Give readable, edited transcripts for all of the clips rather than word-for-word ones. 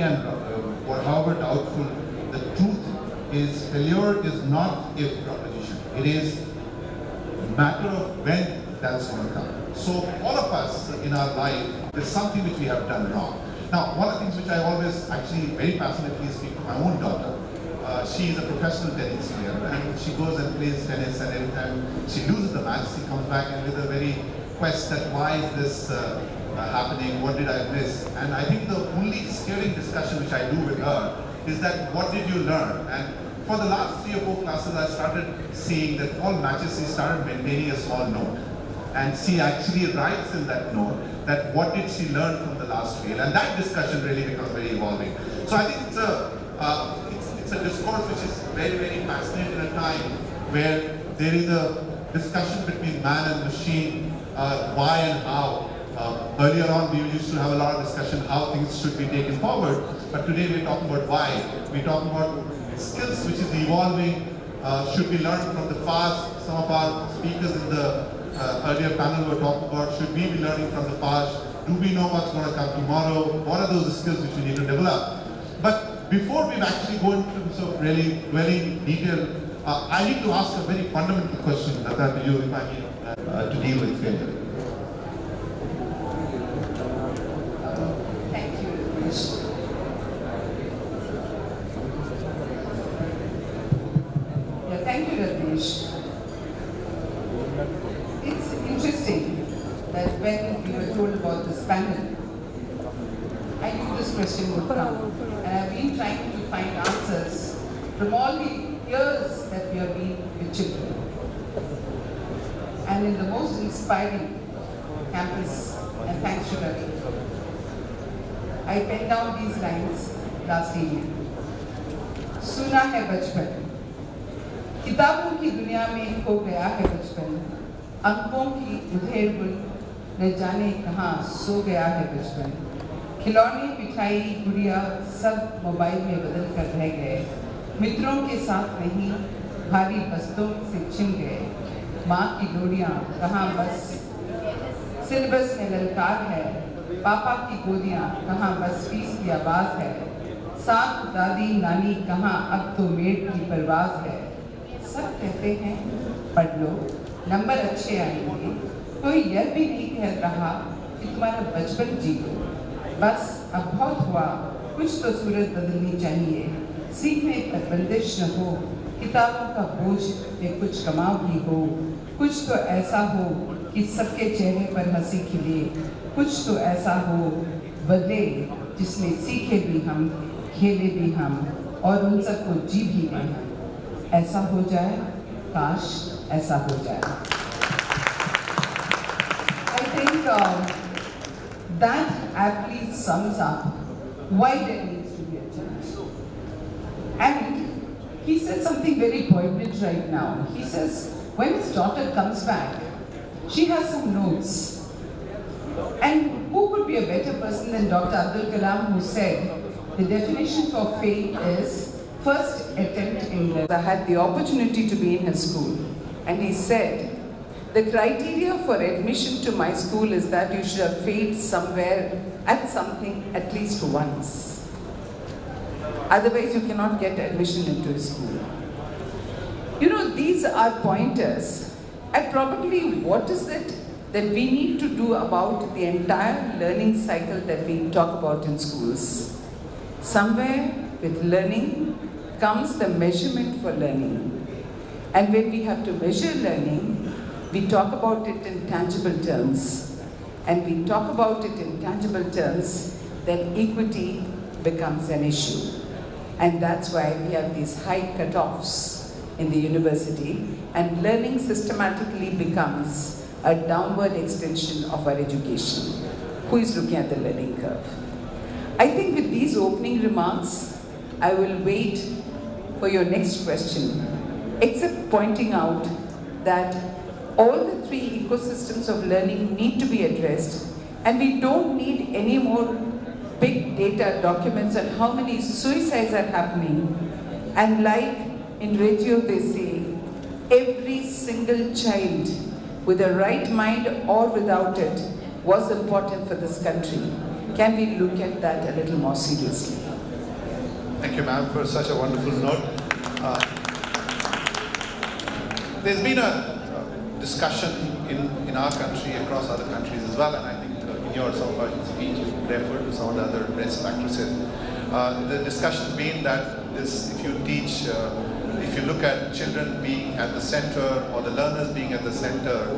And however doubtful, the truth is failure is not a proposition. It is a matter of when that's going to come. So all of us in our life, there's something which we have done wrong. Now, one of the things which I always actually very passionately speak to my own daughter, she is a professional tennis player and she goes and plays tennis, and every time she loses the match, she comes back and with a very quest that why is this happening, what did I miss? And I think the only steering discussion which I do with her is that what did you learn? And for the last 3 or 4 classes, I started seeing that all matches she started maintaining a small note. And she actually writes in that note that what did she learn from the last fail, and that discussion really becomes very evolving. So I think it's a discourse which is very, very fascinating in a time where there is a discussion between man and machine, why and how. Earlier on, we used to have a lot of discussion how things should be taken forward, but today we're talking about why. We're talking about skills which is evolving, should be learned from the past. Some of our speakers in the earlier panel were talking about should we be learning from the past, do we know what's going to come tomorrow, what are those skills which we need to develop. But before we actually go into sort of really detail, I need to ask a very fundamental question, Lata, to you, if I mean, to deal with failure. Thank you, Ramesh. Yeah, thank you, Ramesh. It's interesting that when we were told about this panel, I knew this question would come, and I've been trying to find answers from all the years that we have been with children. And in the most inspiring campus, and thanks to Ravi, I penned down these lines last evening. सुना है बचपन, किताबों की दुनिया में खो गया है बचपन, अंकों की उधेड़-बुन न जाने कहाँ सो गया है बचपन, खिलौने मिठाई गुड़िया सब मोबाइल में बदल कर रह गए, मित्रों के साथ नहीं भारी बस्तों से छिन गए, माँ की डोरियाँ कहाँ बस सिलेबस में ललकार है, पापा की गोदियाँ कहाँ बस फीस की आवाज़ है, साथ दादी नानी कहाँ अब तो मेड की परवाज़ है। सब कहते हैं पढ़ लो नंबर अच्छे आएंगे, कोई यह भी नहीं कह रहा कि तुम्हारा बचपन जी लो, बस अब बहुत हुआ कुछ तो सूरत बदलनी चाहिए, सीखने पर बंदिश न हो, किताबों का बोझ में कुछ कमाल भी हो, कुछ तो ऐसा हो कि सबके चेहरे पर हंसी खिले, कुछ तो ऐसा हो बदले जिसमें सीखे भी हम, खेले भी हम और उन सबको जी भी लें हम। ऐसा हो जाए, काश ऐसा हो जाए। I think that aptly sums up why there needs to be a change. And he said something very poignant right now. He says when his daughter comes back, she has some notes. And who could be a better person than Dr. Abdul Kalam, who said the definition for fail is first attempt in life. I had the opportunity to be in his school, and he said, the criteria for admission to my school is that you should have failed somewhere at something at least once. Otherwise, you cannot get admission into his school. You know, these are pointers at probably what is it that we need to do about the entire learning cycle that we talk about in schools. Somewhere with learning comes the measurement for learning. And when we have to measure learning, we talk about it in tangible terms. And we talk about it in tangible terms, then equity becomes an issue. And that's why we have these high cutoffs in the university, and learning systematically becomes a downward extension of our education. Who is looking at the learning curve? I think with these opening remarks, I will wait for your next question, except pointing out that all the 3 ecosystems of learning need to be addressed, and we don't need any more big data documents on how many suicides are happening. And like in radio they say, every single child with a right mind or without it was important for this country. Can we look at that a little more seriously? Thank you, ma'am, for such a wonderful note. There's been a discussion in our country, across other countries as well, and I think in your some of our speech you referred to some of the other best practices. The discussion being that this, if you teach, if you look at children being at the center or the learners being at the center,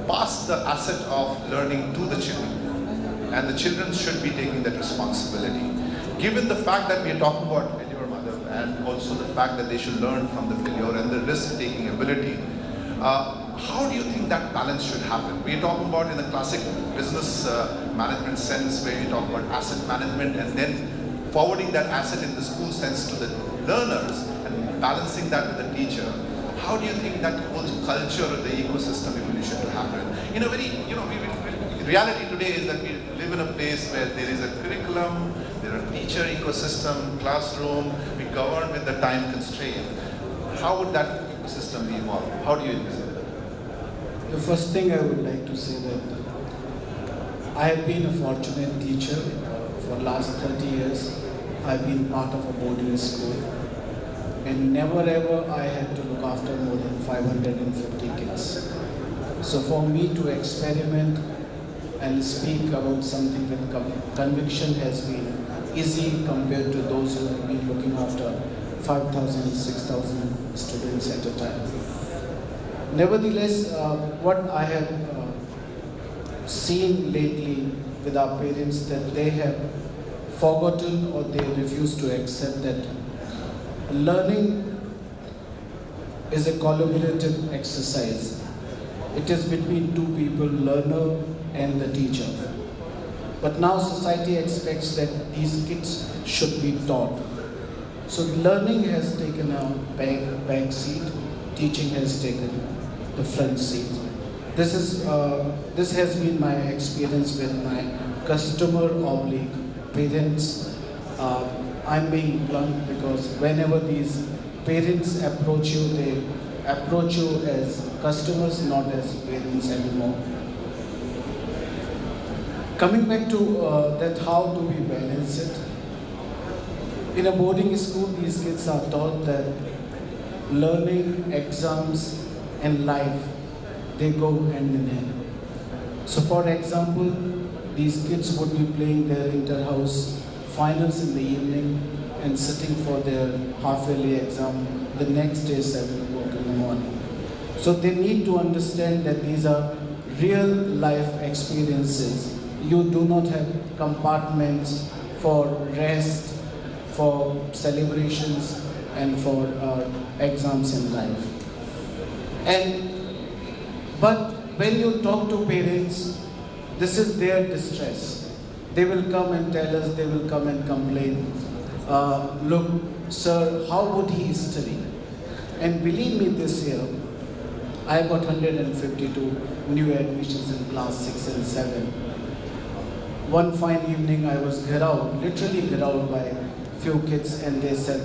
pass the asset of learning to the children, and the children should be taking that responsibility. Given the fact that we are talking about failure, mother, and also the fact that they should learn from the failure and the risk-taking ability, how do you think that balance should happen? We are talking about in the classic business management sense, where we talk about asset management and then forwarding that asset in the school sense to the learners and balancing that with the teacher. How do you think that whole culture of the ecosystem evolution to happen? In a very, reality today is that we live in a place where there is a curriculum, there are teacher ecosystem, classroom, we govern with the time constraint. How would that ecosystem be evolved? How do you envision it? The first thing I would like to say that I have been a fortunate teacher for the last 30 years. I've been part of a boarding school, and never ever I had to look after more than 550 kids. So for me to experiment and speak about something with conviction has been easy compared to those who have been looking after 5,000, 6,000 students at a time. Nevertheless, what I have seen lately with our parents, that they have forgotten or they refuse to accept that learning is a collaborative exercise. It is between two people, learner and the teacher. But now society expects that these kids should be taught. So learning has taken a back seat, teaching has taken the front seat. This has been my experience with my customer / parents. I'm being blunt because whenever these parents approach you, they approach you as customers, not as parents anymore. Coming back to that, how do we balance it? In a boarding school, these kids are taught that learning, exams, and life, they go hand in hand. So for example, these kids would be playing their inter-house finals in the evening and sitting for their half-yearly exam the next day 7 o'clock in the morning. So they need to understand that these are real life experiences. You do not have compartments for rest, for celebrations, and for exams in life. But when you talk to parents, this is their distress. They will come and tell us, they will come and complain. Look, sir, how would he study? And believe me, this year, I got 152 new admissions in class 6 and 7. One fine evening, I was literally geraud by a few kids, and they said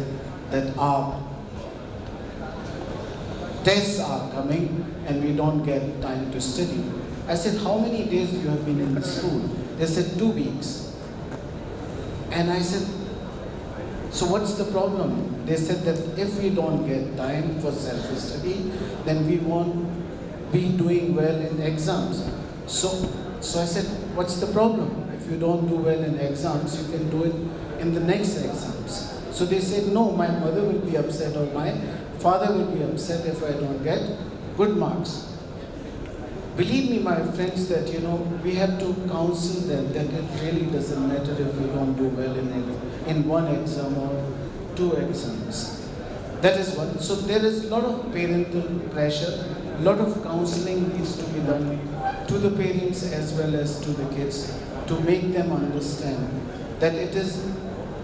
that our tests are coming and we don't get time to study. I said, how many days you have been in the school? They said 2 weeks. And I said, so what's the problem? They said that if we don't get time for self-study, then we won't be doing well in exams. So I said, what's the problem? If you don't do well in exams, you can do it in the next exams. So they said, no, my mother will be upset or my father will be upset if I don't get good marks. Believe me, my friends, that we have to counsel them that it really doesn't matter if we don't do well in one exam or 2 exams. That is one. So there is a lot of parental pressure, a lot of counseling needs to be done to the parents as well as to the kids to make them understand that it is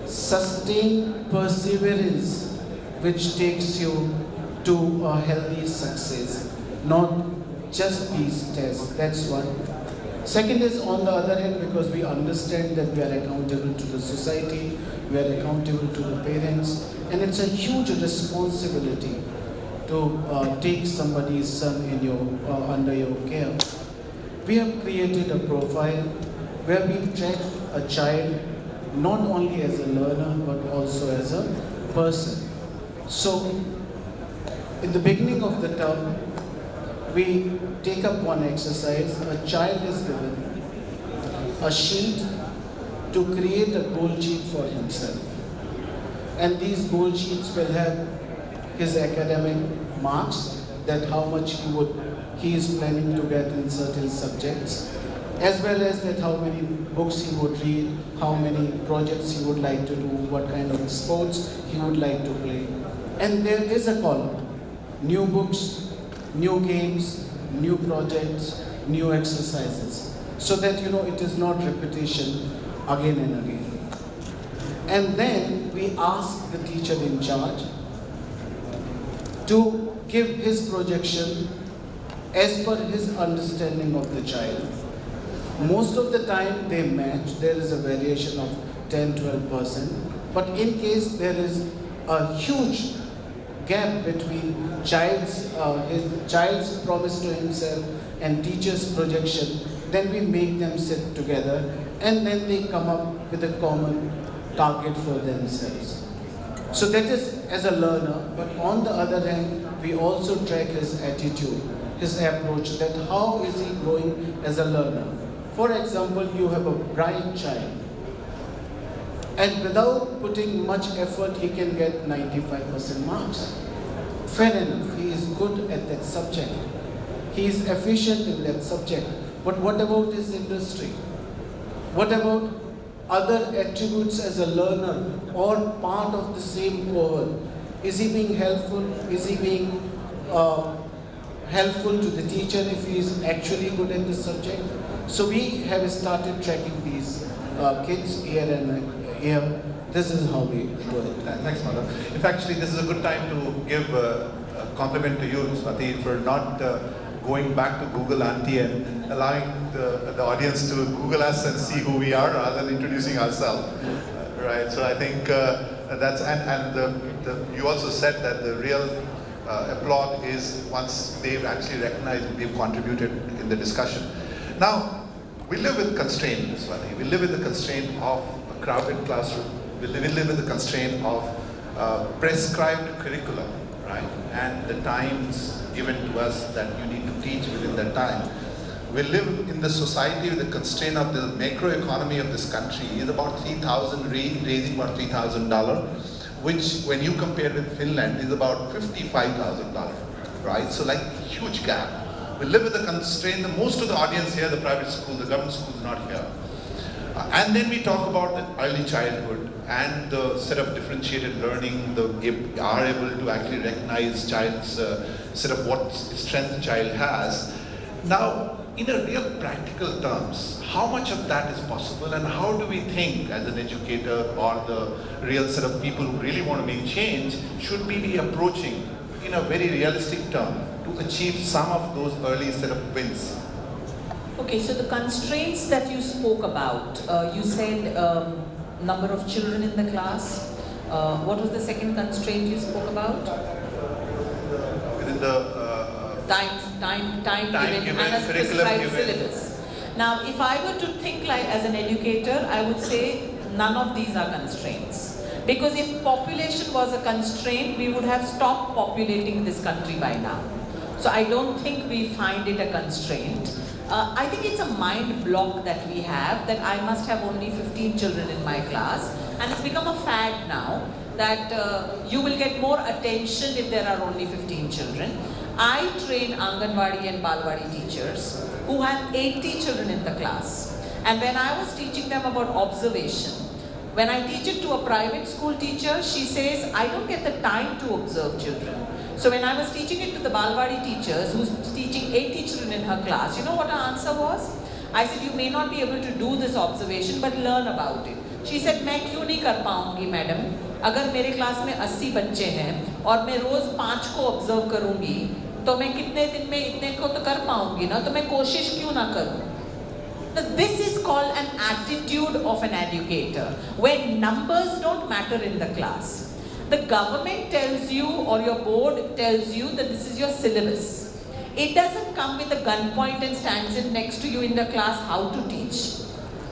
sustained perseverance which takes you to a healthy success, not just these tests. That's one. Second is, on the other hand, because we understand that we are accountable to the society, we are accountable to the parents, and it's a huge responsibility to take somebody's son under your care. We have created a profile where we track a child not only as a learner but also as a person. So, in the beginning of the term, we take up one exercise. A child is given a sheet to create a goal sheet for himself. And these goal sheets will have his academic marks, that how much he is planning to get in certain subjects, as well as that how many books he would read, how many projects he would like to do, what kind of sports he would like to play. And there is a column: new books, new games, new projects, new exercises, so that it is not repetition again and again. And then we ask the teacher in charge to give his projection as per his understanding of the child. Most of the time they match. There is a variation of 10-12%, but in case there is a huge gap between his child's promise to himself and teacher's projection, then we make them sit together and then they come up with a common target for themselves. So that is as a learner, but on the other hand, we also track his attitude, his approach, that how is he growing as a learner. For example, you have a bright child, and without putting much effort, he can get 95% marks. Fair enough, he is good at that subject. He is efficient in that subject. But what about his industry? What about other attributes as a learner, or part of the same cohort? Is he being helpful? Is he being helpful to the teacher if he is actually good at the subject? So we have started tracking these kids year and year. This is how we do it. Thanks, Madhav. In fact, actually, this is a good time to give a compliment to you, Swati, for not going back to Google Auntie and allowing the audience to Google us and see who we are rather than introducing ourselves. Right. So I think that's you also said that the real applaud is once they've actually recognized we've contributed in the discussion. Now, we live with constraint, Swati. We live with the constraint of a crowded classroom. We live with the constraint of prescribed curriculum, right? And the times given to us that you need to teach within that time. We live in the society with the constraint of the macroeconomy of this country is about raising about $3,000, which when you compare with Finland is about $55,000, right? So like huge gap. We live with the constraint, most of the audience here, the private schools, the government schools not here. And then we talk about the early childhood and the set of differentiated learning, are able to actually recognize child's set of what strength the child has. Now, in a real practical terms, how much of that is possible and how do we think as an educator or the real set of people who really want to make change, should we be approaching in a very realistic term to achieve some of those early set of wins? Okay, so the constraints that you spoke about, you said number of children in the class. What was the second constraint you spoke about? Within the time given and a prescribed syllabus. Now, if I were to think like as an educator, I would say none of these are constraints. Because if population was a constraint, we would have stopped populating this country by now. So I don't think we find it a constraint. I think it's a mind block that we have, that I must have only 15 children in my class, and it's become a fad now that you will get more attention if there are only 15 children. I train Anganwadi and Balwadi teachers who have 80 children in the class, and when I was teaching them about observation, when I teach it to a private school teacher, she says, I don't get the time to observe children. So when I was teaching it to the Balwadi teachers who's teaching 80 children in her class, you know what her answer was? I said, you may not be able to do this observation, but learn about it. She said, मैं क्यों नहीं कर पाऊंगी madam? अगर मेरे class में 80 बच्चे हैं और मैं रोज 5 को ऑब्जर्व करूंगी, तो मैं कितने दिन में इतने को तो कर पाऊंगी ना? तो मैं कोशिश क्यों ना करूं? This is called an attitude of an educator, where numbers don't matter in the class. The government tells you, or your board tells you, that this is your syllabus. It doesn't come with a gunpoint and stands in next to you in the class how to teach.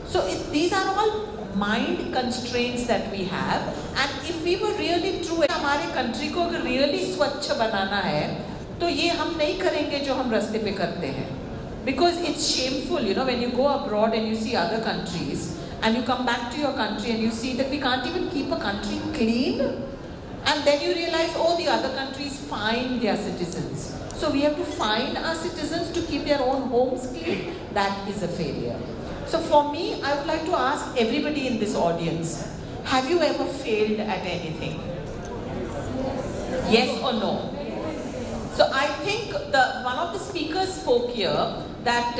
So these are all mind constraints that we have, and if we were really true, हमारे country को अगर really स्वच्छ बनाना है, तो ये हम नहीं करेंगे जो हम रास्ते पे करते हैं. Because it's shameful, you know, when you go abroad and you see other countries, and you come back to your country and you see that we can't even keep a country clean, and then you realize, oh, the other countries fine their citizens. So we have to fine our citizens to keep their own homes clean. That is a failure. So for me, I would like to ask everybody in this audience, have you ever failed at anything? Yes or no? So I think one of the speakers spoke here that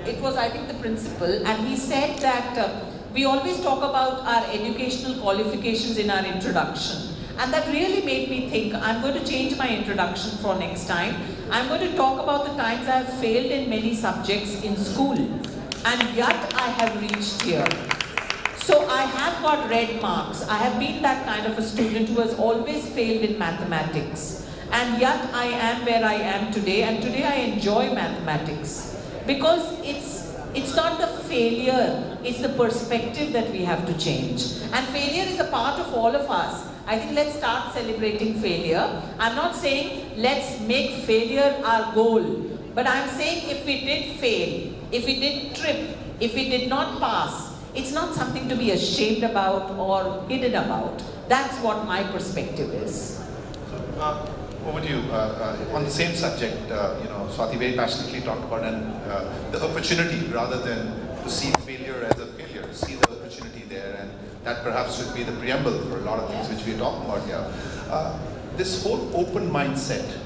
it was, I think, the principal, and he said that we always talk about our educational qualifications in our introduction. And that really made me think, I'm going to change my introduction for next time. I'm going to talk about the times I have failed in many subjects in school, and yet I have reached here. So I have got red marks. I have been that kind of a student who has always failed in mathematics. And yet I am where I am today, and today I enjoy mathematics. Because it's not the failure, it's the perspective that we have to change. And failure is a part of all of us. I think let's start celebrating failure. I'm not saying let's make failure our goal, but I'm saying if we did fail, if we did trip, if we did not pass, it's not something to be ashamed about or hidden about. That's what my perspective is. Over to you. On the same subject, Swati very passionately talked about the opportunity rather than to see failure as a failure, see the opportunity there, and that perhaps should be the preamble for a lot of things which we are talking about here. This whole open mindset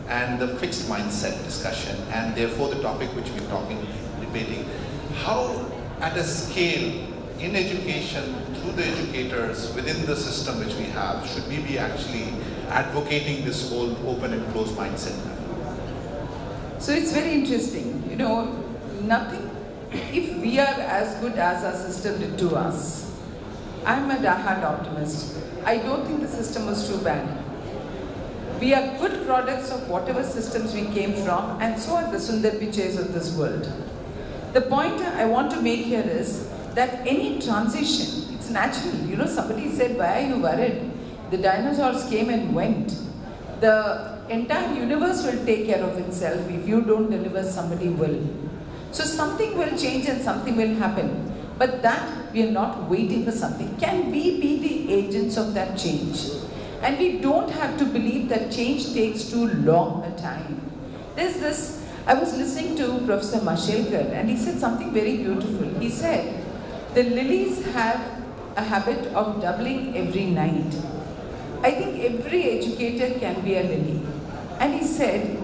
and the fixed mindset discussion, and therefore the topic which we're debating, how at a scale in education, through the educators, within the system which we have, should we be actually advocating this whole open and closed mindset? So it's very interesting, you know, nothing, if we are as good as our system did to us, I'm a diehard optimist. I don't think the system was too bad. We are good products of whatever systems we came from, and so are the Sundar Pichays of this world. The point I want to make here is that any transition, it's natural. You know, somebody said, why are you worried? The dinosaurs came and went. The entire universe will take care of itself. If you don't deliver, somebody will. So something will change and something will happen. But that we are not waiting for something. Can we be the agents of that change? And we don't have to believe that change takes too long a time. There's this, I was listening to Professor Mashelkar, and he said something very beautiful. He said, the lilies have a habit of doubling every night. I think every educator can be a lily. And he said,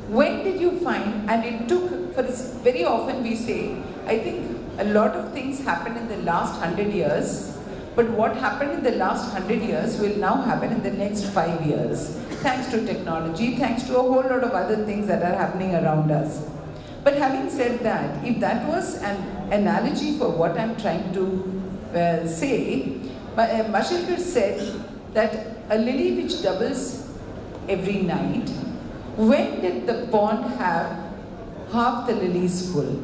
when did you find, and it took, for this, very often we say, I think a lot of things happened in the last 100 years, but what happened in the last 100 years will now happen in the next 5 years. Thanks to technology, thanks to a whole lot of other things that are happening around us. But having said that, if that was an analogy for what I'm trying to say, Mashelkar said that a lily which doubles every night, when did the pond have half the lilies full?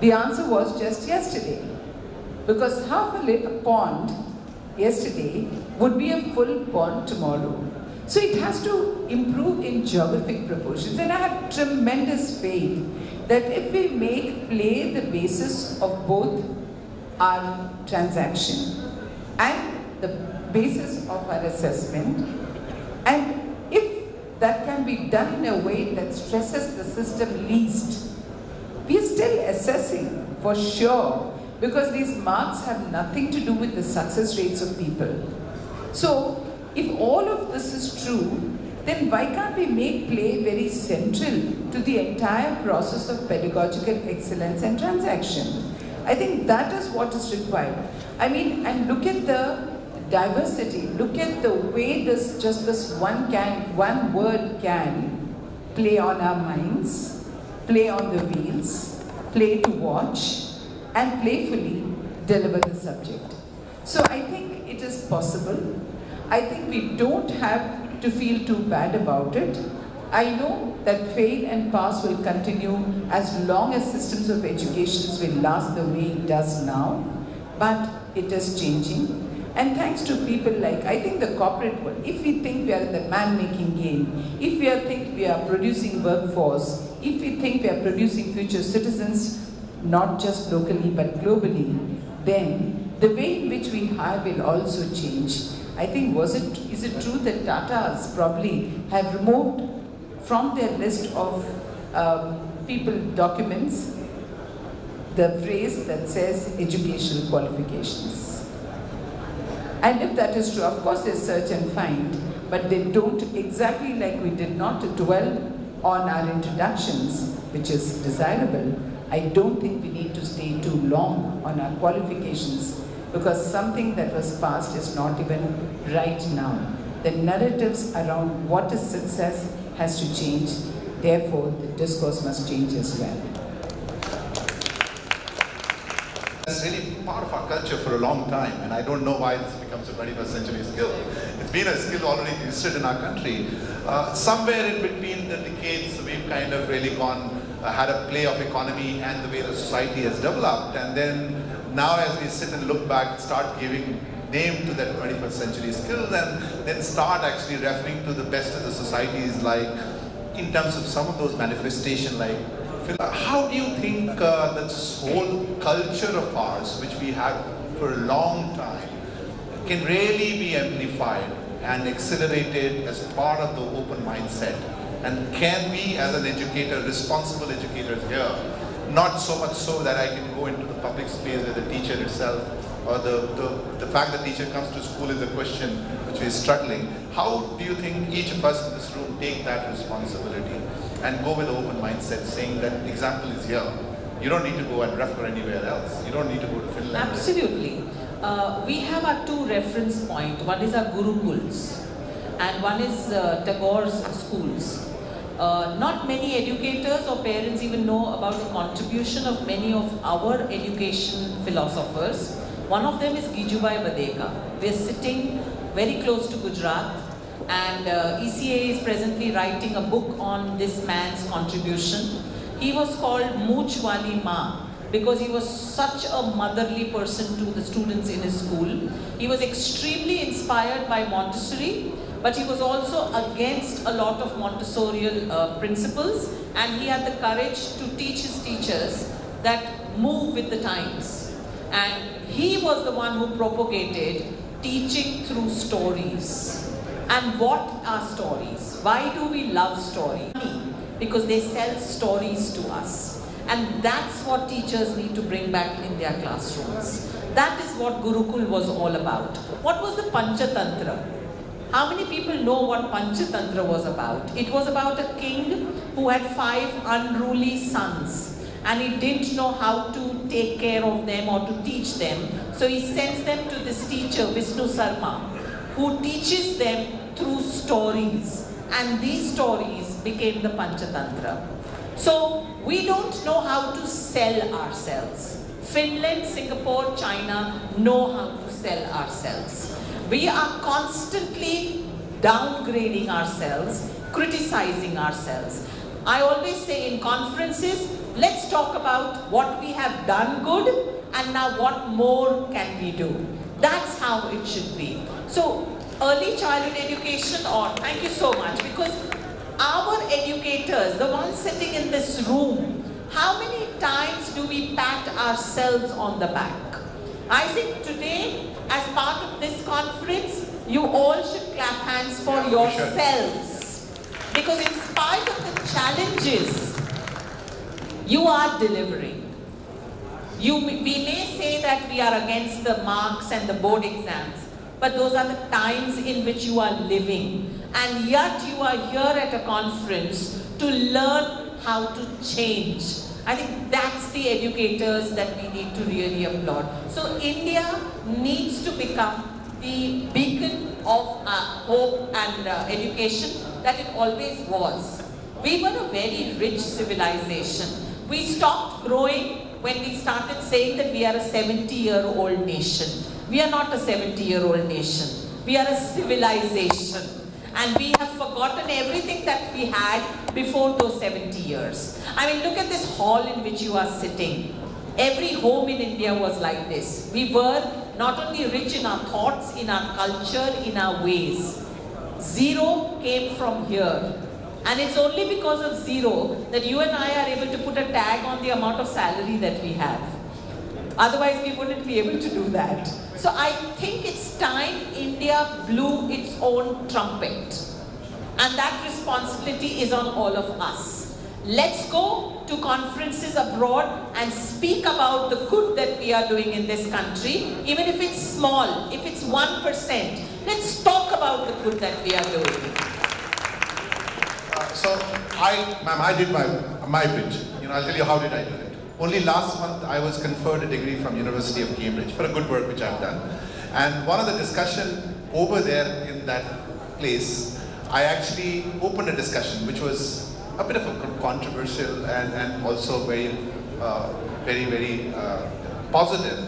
The answer was just yesterday. Because half a pond yesterday would be a full pond tomorrow. So it has to improve in geographic proportions. And I have tremendous faith that if we make play the basis of both our transaction and the basis of our assessment, and if that can be done in a way that stresses the system least, we are still assessing for sure, because these marks have nothing to do with the success rates of people. So, if all of this is true, then why can't we make play very central to the entire process of pedagogical excellence and transaction? I think that is what is required. I mean, and look at the diversity, look at the way this one word can play on our minds, play on the wheels, play to watch, and playfully deliver the subject. So I think it is possible. I think we don't have to feel too bad about it. I know that fail and pass will continue as long as systems of education will last the way it does now. but it is changing. And thanks to people like, I think the corporate world, if we think we are in the man-making game, if we think we are producing workforce, if we think we are producing future citizens, not just locally but globally, then the way in which we hire will also change. I think, is it true that Tata's probably have removed from their list of people documents the phrase that says educational qualifications? And if that is true, of course they search and find, but they don't, exactly like we did not dwell on our introductions, which is desirable. I don't think we need to stay too long on our qualifications, because something that was past is not even right now. The narratives around what is success has to change, therefore the discourse must change as well. It's really part of our culture for a long time, and I don't know why this becomes a 21st century skill. It's been a skill already existed in our country. Somewhere in between the decades, we've kind of really had a play of economy and the way the society has developed, and then now as we sit and look back, start giving name to that 21st century skills, and then start actually referring to the best of the societies, like in terms of some of those manifestations, like how do you think this whole culture of ours, which we have for a long time, can really be amplified and accelerated as part of the open mindset? And can we, as an educator, responsible educators here, not so much so that I can go into the public space where the teacher itself, or the fact that teacher comes to school is a question which is struggling. How do you think each of us in this room take that responsibility and go with an open mindset, saying that example is here. You don't need to go and refer anywhere else. You don't need to go to Finland. Absolutely. We have our two reference points. One is our Gurukuls and one is Tagore's schools. Not many educators or parents even know about the contribution of many of our education philosophers. One of them is Gijubai Badeka. We are sitting very close to Gujarat, and ECA is presently writing a book on this man's contribution. He was called Mooch Wali Ma because he was such a motherly person to the students in his school. He was extremely inspired by Montessori, but he was also against a lot of Montessorial principles, and he had the courage to teach his teachers that move with the times. And he was the one who propagated teaching through stories. And what are stories? Why do we love stories? Because they sell stories to us. And that's what teachers need to bring back in their classrooms. That is what Gurukul was all about. What was the Panchatantra? How many people know what Panchatantra was about? It was about a king who had 5 unruly sons. And he didn't know how to take care of them or to teach them. So he sends them to this teacher, Vishnu Sarma, who teaches them through stories. And these stories became the Panchatantra. So we don't know how to sell ourselves. Finland, Singapore, China know how to sell ourselves. We are constantly downgrading ourselves, criticizing ourselves. I always say in conferences, let's talk about what we have done good and now what more can we do. That's how it should be. So early childhood education, thank you so much, because our educators, the ones sitting in this room, how many times do we pat ourselves on the back? I think today, as part of this conference, you all should clap hands for yourselves. Because in spite of the challenges, you are delivering. We may say that we are against the marks and the board exams, but those are the times in which you are living. And yet you are here at a conference to learn how to change. I think that's the educators that we need to really applaud. So India needs to become the beacon of hope and education that it always was. We were a very rich civilization. We stopped growing when we started saying that we are a 70-year-old nation. We are not a 70-year-old nation. We are a civilization. And we have forgotten everything that we had before those 70 years. I mean, look at this hall in which you are sitting. Every home in India was like this. We were not only rich in our thoughts, in our culture, in our ways. Zero came from here. And it's only because of zero that you and I are able to put a tag on the amount of salary that we have. Otherwise, we wouldn't be able to do that. So I think it's time India blew its own trumpet. And that responsibility is on all of us. Let's go to conferences abroad and speak about the good that we are doing in this country, even if it's small, if it's 1%. Let's talk about the good that we are doing. Ma'am, I did my bit. I'll tell you how did I do it. Only last month I was conferred a degree from University of Cambridge for a good work which I've done. And one of the discussion over there in that place, I actually opened a discussion which was a bit of a controversial and also very positive,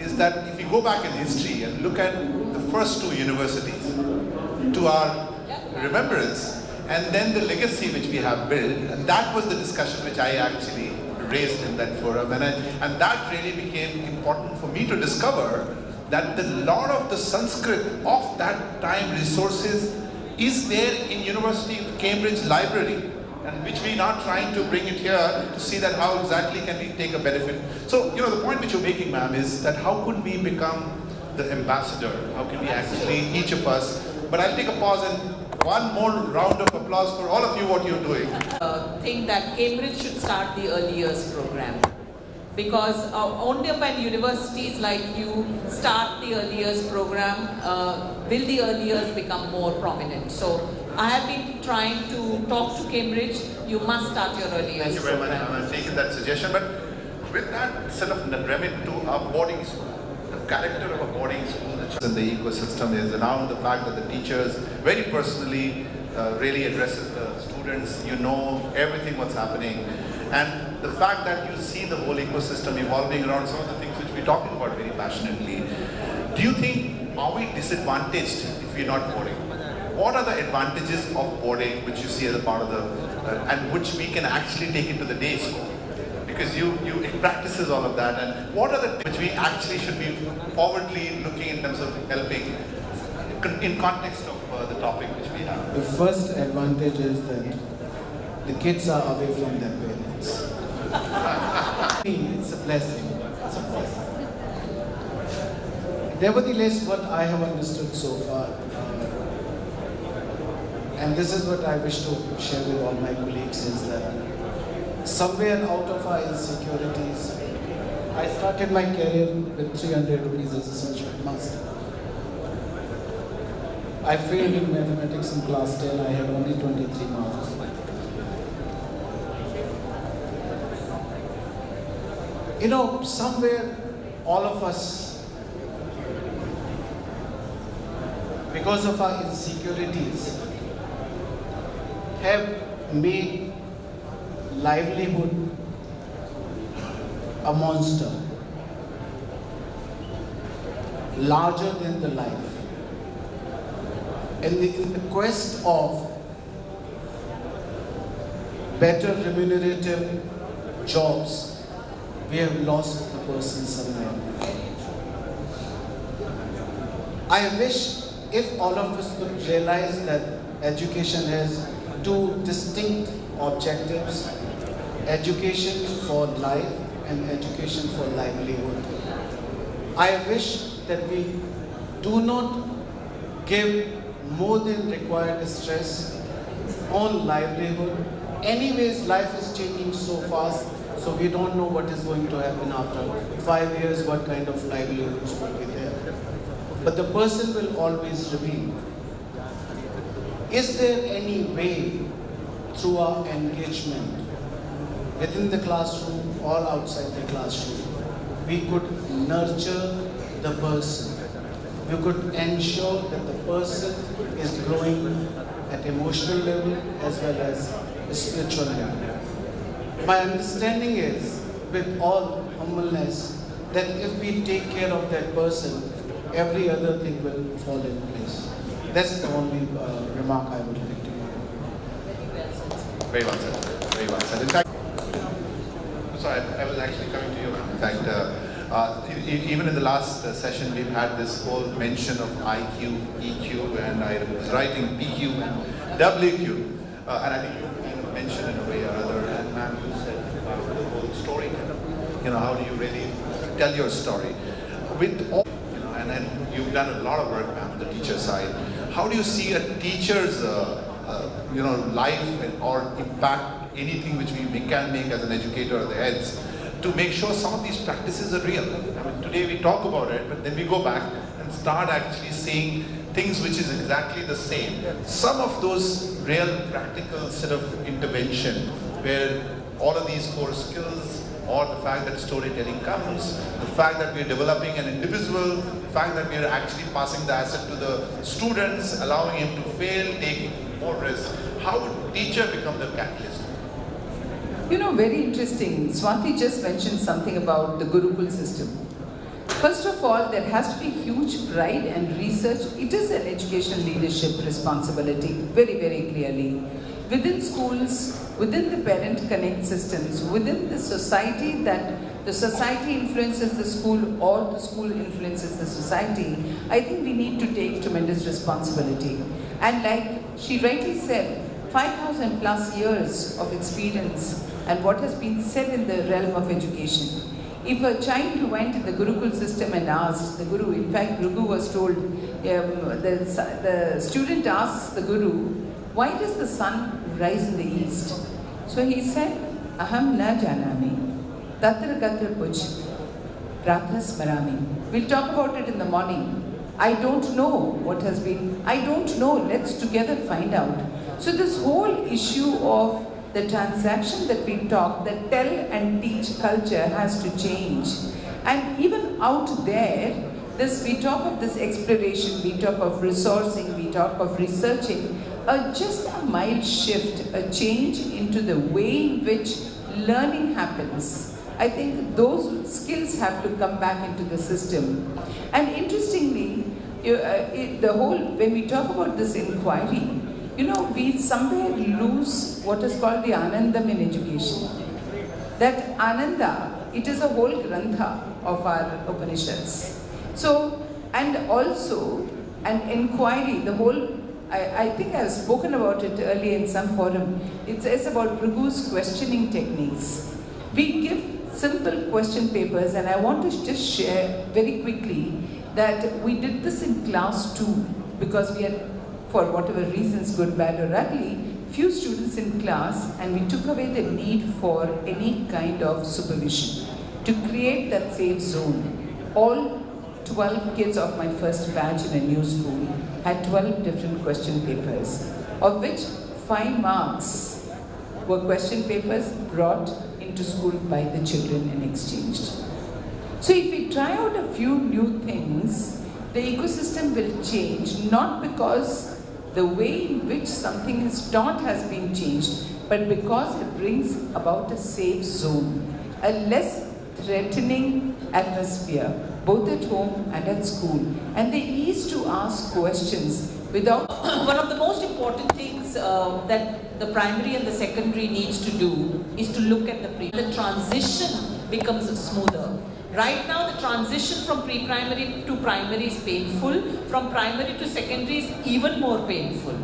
is that if you go back in history and look at the first two universities to our remembrance, and then the legacy which we have built, and that was the discussion which I actually raised in that forum, and that really became important for me to discover that a lot of the Sanskrit of that time resources is there in University of Cambridge library, and which we are now trying to bring it here to see that how exactly can we take a benefit. So, the point which you're making, ma'am, is that how could we become the ambassador? How can we actually, each of us, but I'll take a pause and one more round of applause for all of you, what you're doing. Think that Cambridge should start the early years program. Because only when universities like you start the early years program, will the early years become more prominent. So I have been trying to talk to Cambridge, you must start your early years program. Thank you very much. I'm taking that suggestion, but with that sort of remit to our boarding school, the character of a boarding school in the ecosystem is around the fact that the teachers very personally really addresses the students, everything what's happening, and the fact that you see the whole ecosystem evolving around some of the things which we're talking about very passionately. Do you think, are we disadvantaged if we're not boarding? What are the advantages of boarding which you see as a part of the, and which we can actually take into the day school? Because it practices all of that, and what are the which we actually should be forwardly looking in terms of helping in context of the topic which we have? The first advantage is that the kids are away from their parents. It's a blessing. It's a blessing. Nevertheless, what I have understood so far, and this is what I wish to share with all my colleagues, is that somewhere out of our insecurities, I started my career with 300 rupees as a Sanskrit master. I failed in mathematics in class 10, I had only 23 marks. Somewhere all of us, because of our insecurities, have made livelihood a monster, larger than the life. And in the quest of better remunerative jobs, we have lost the person somewhere. I wish if all of us could realize that education has two distinct objectives: education for life and education for livelihood. I wish that we do not give more than required stress on livelihood. Anyways, life is changing so fast, so we don't know what is going to happen after 5 years, what kind of livelihoods will be there. But the person will always remain. Is there any way through our engagement within the classroom or outside the classroom, we could nurture the person? We could ensure that the person is growing at emotional level as well as spiritual level. My understanding is, with all humbleness, that if we take care of that person, every other thing will fall in place. That's the only remark I would like to make. Very well said. Very well said. In fact, sorry, I was actually coming to you. In fact, even in the last session, we've had this whole mention of IQ, EQ, and I was writing PQ and WQ. And I think you kind of mentioned in a way or other, and ma'am, you said about the whole story. You know, how do you really tell your story? With all, you know, and then you've done a lot of work, ma'am, on the teacher side. How do you see a teacher's, you know, life or impact anything which we can make as an educator or the heads to make sure some of these practices are real? I mean, today we talk about it, but then we go back and start actually seeing things which is exactly the same. Some of those real practical sort of intervention where all of these core skills, or the fact that storytelling comes, the fact that we are developing an individual, the fact that we are actually passing the asset to the students, allowing him to fail, taking more risks. How would teacher become the catalyst? You know, very interesting. Swati just mentioned something about the Gurukul system. First of all, there has to be huge pride and research. It is an education leadership responsibility, very, very clearly. Within schools, within the parent connect systems, within the society, that the society influences the school or the school influences the society, I think we need to take tremendous responsibility. And like she rightly said, 5,000 plus years of experience and what has been said in the realm of education. If a child went to the Gurukul system and asked the Guru, in fact Guru was told, the student asks the Guru, why does the sun rise in the east? So he said, Aham na janami, tatra katra puj, pratras marami. We'll talk about it in the morning. I don't know what has been, I don't know, let's together find out. So this whole issue of the transaction that we talk, the tell and teach culture has to change. And even out there, we talk of this exploration, we talk of resourcing, we talk of researching, just a mild shift, a change into the way in which learning happens. I think those skills have to come back into the system. And interestingly, when we talk about this inquiry, you know, we somewhere lose what is called the Anandam in education. That Ananda, it is a whole grantha of our Upanishads. So, and also an inquiry, the whole, I think I've spoken about it earlier in some forum. It says about Bhrigu's questioning techniques. We give simple question papers, and I want to just share very quickly that we did this in class 2 because we had, for whatever reasons, good, bad or ugly, few students in class, and we took away the need for any kind of supervision to create that safe zone. All 12 kids of my first batch in a new school had 12 different question papers, of which 5 marks were question papers brought into school by the children and exchanged. So if we try out a few new things, the ecosystem will change, not because the way in which something is taught has been changed, but because it brings about a safe zone, a less threatening atmosphere, both at home and at school, and the ease to ask questions without... One of the most important things that the primary and the secondary needs to do is to look at the transition becomes smoother. Right now, the transition from pre-primary to primary is painful. From primary to secondary is even more painful.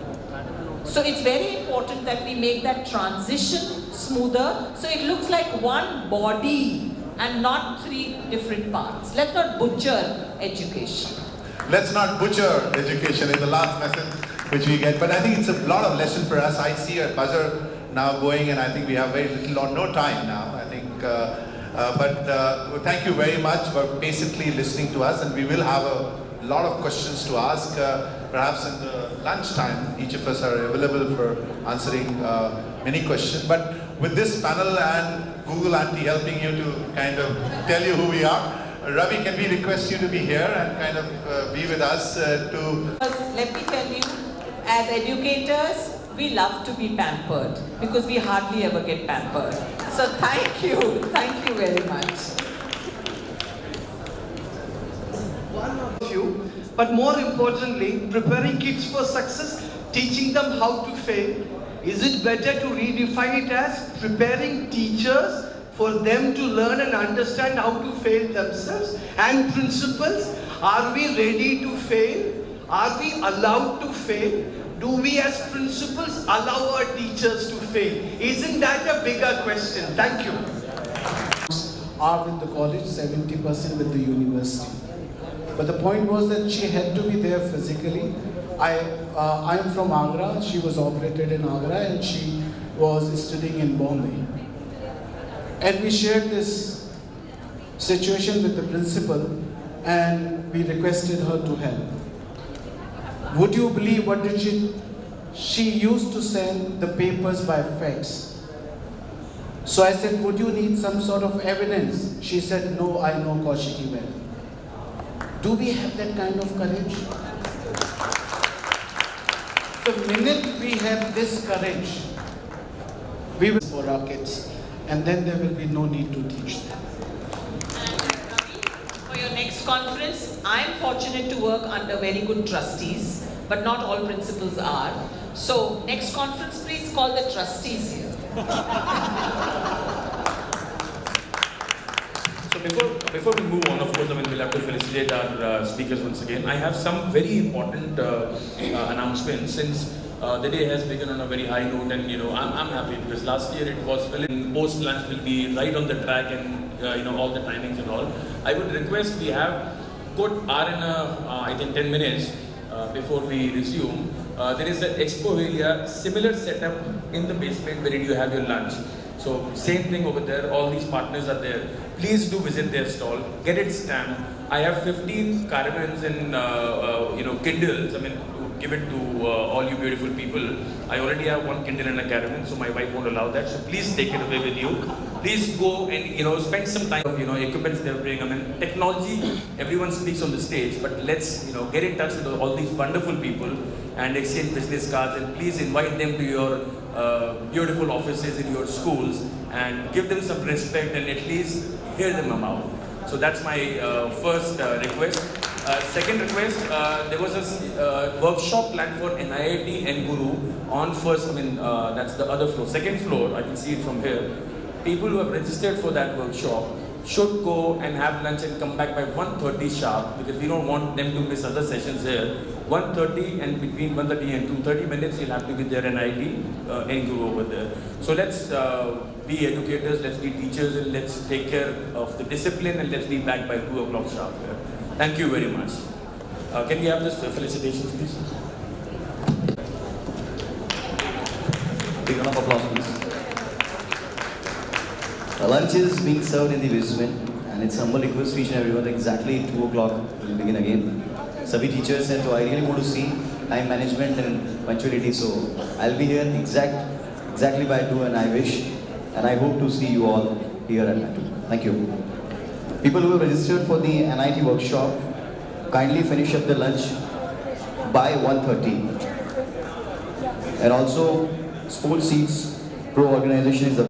So it's very important that we make that transition smoother, so it looks like one body and not 3 different parts. Let's not butcher education. Let's not butcher education is the last message which we get. But I think it's a lot of lesson for us. I see a buzzer now going, and I think we have very little or no time now. I think. But thank you very much for patiently listening to us, and we will have a lot of questions to ask. Perhaps in the lunchtime, each of us are available for answering many questions. But with this panel and Google Auntie helping you to kind of tell you who we are, Ravi, can we request you to be here and kind of be with us to... Let me tell you, as educators, we love to be pampered because we hardly ever get pampered. So thank you very much. One of you, but more importantly, preparing kids for success, teaching them how to fail. Is it better to redefine it as preparing teachers for them to learn and understand how to fail themselves? And principals, are we ready to fail? Are we allowed to fail? Do we as principals allow our teachers to fail? Isn't that a bigger question? Thank you. Are with the college, 70% with the university. But the point was that she had to be there physically. I am from Agra. She was operated in Agra and she was studying in Bombay. And we shared this situation with the principal and we requested her to help. Would you believe what did she used to send the papers by fax. So I said, would you need some sort of evidence? She said, no, I know Kaushiki well. Do we have that kind of courage? The minute we have this courage, we will for our kids, and then there will be no need to teach them. For your next conference, I am fortunate to work under very good trustees, but not all principals are. So next conference, please call the trustees here. So before we move on, of course, we'll have to felicitate our speakers once again. I have some very important announcements since the day has begun on a very high note, and I'm happy because last year it was post lunch will be right on the track and all the timings and all. I would request we have good hour and I think 10 minutes before we resume. There is an expo area, similar setup in the basement where you have your lunch. So same thing over there, all these partners are there. Please do visit their stall, get it stamped. I have 15 caravans and Kindles, to give it to all you beautiful people. I already have one Kindle and a caravan, so my wife won't allow that. So please take it away with you. Please go and spend some time of equipments they're bringing. Technology, everyone speaks on the stage, but let's get in touch with all these wonderful people and exchange business cards, and please invite them to your beautiful offices in your schools and give them some respect and at least hear them out. So that's my first request. Second request, there was a workshop planned for NIIT and Guru on first, that's the other floor. Second floor, I can see it from here. People who have registered for that workshop should go and have lunch and come back by 1:30 sharp, because we don't want them to miss other sessions here. 1:30 and between 1:30 and 2:30 minutes, you'll have to be there NIIT and Guru over there. So let's be educators, let's be teachers, and let's take care of the discipline, and let's be back by 2 o'clock sharp here. Thank you very much. Can we have this felicitations, please? Big round of applause, please. Lunch is being served in the basement, and it's humble request to each and everyone that exactly 2 o'clock will begin again. Sabi teachers said, so I really want to see time management and punctuality, so I'll be here exactly by 2, and I wish and I hope to see you all here at 2. Thank you. People who have registered for the NIT workshop, kindly finish up the lunch by 1:30. And also, Sports Seats Pro organization is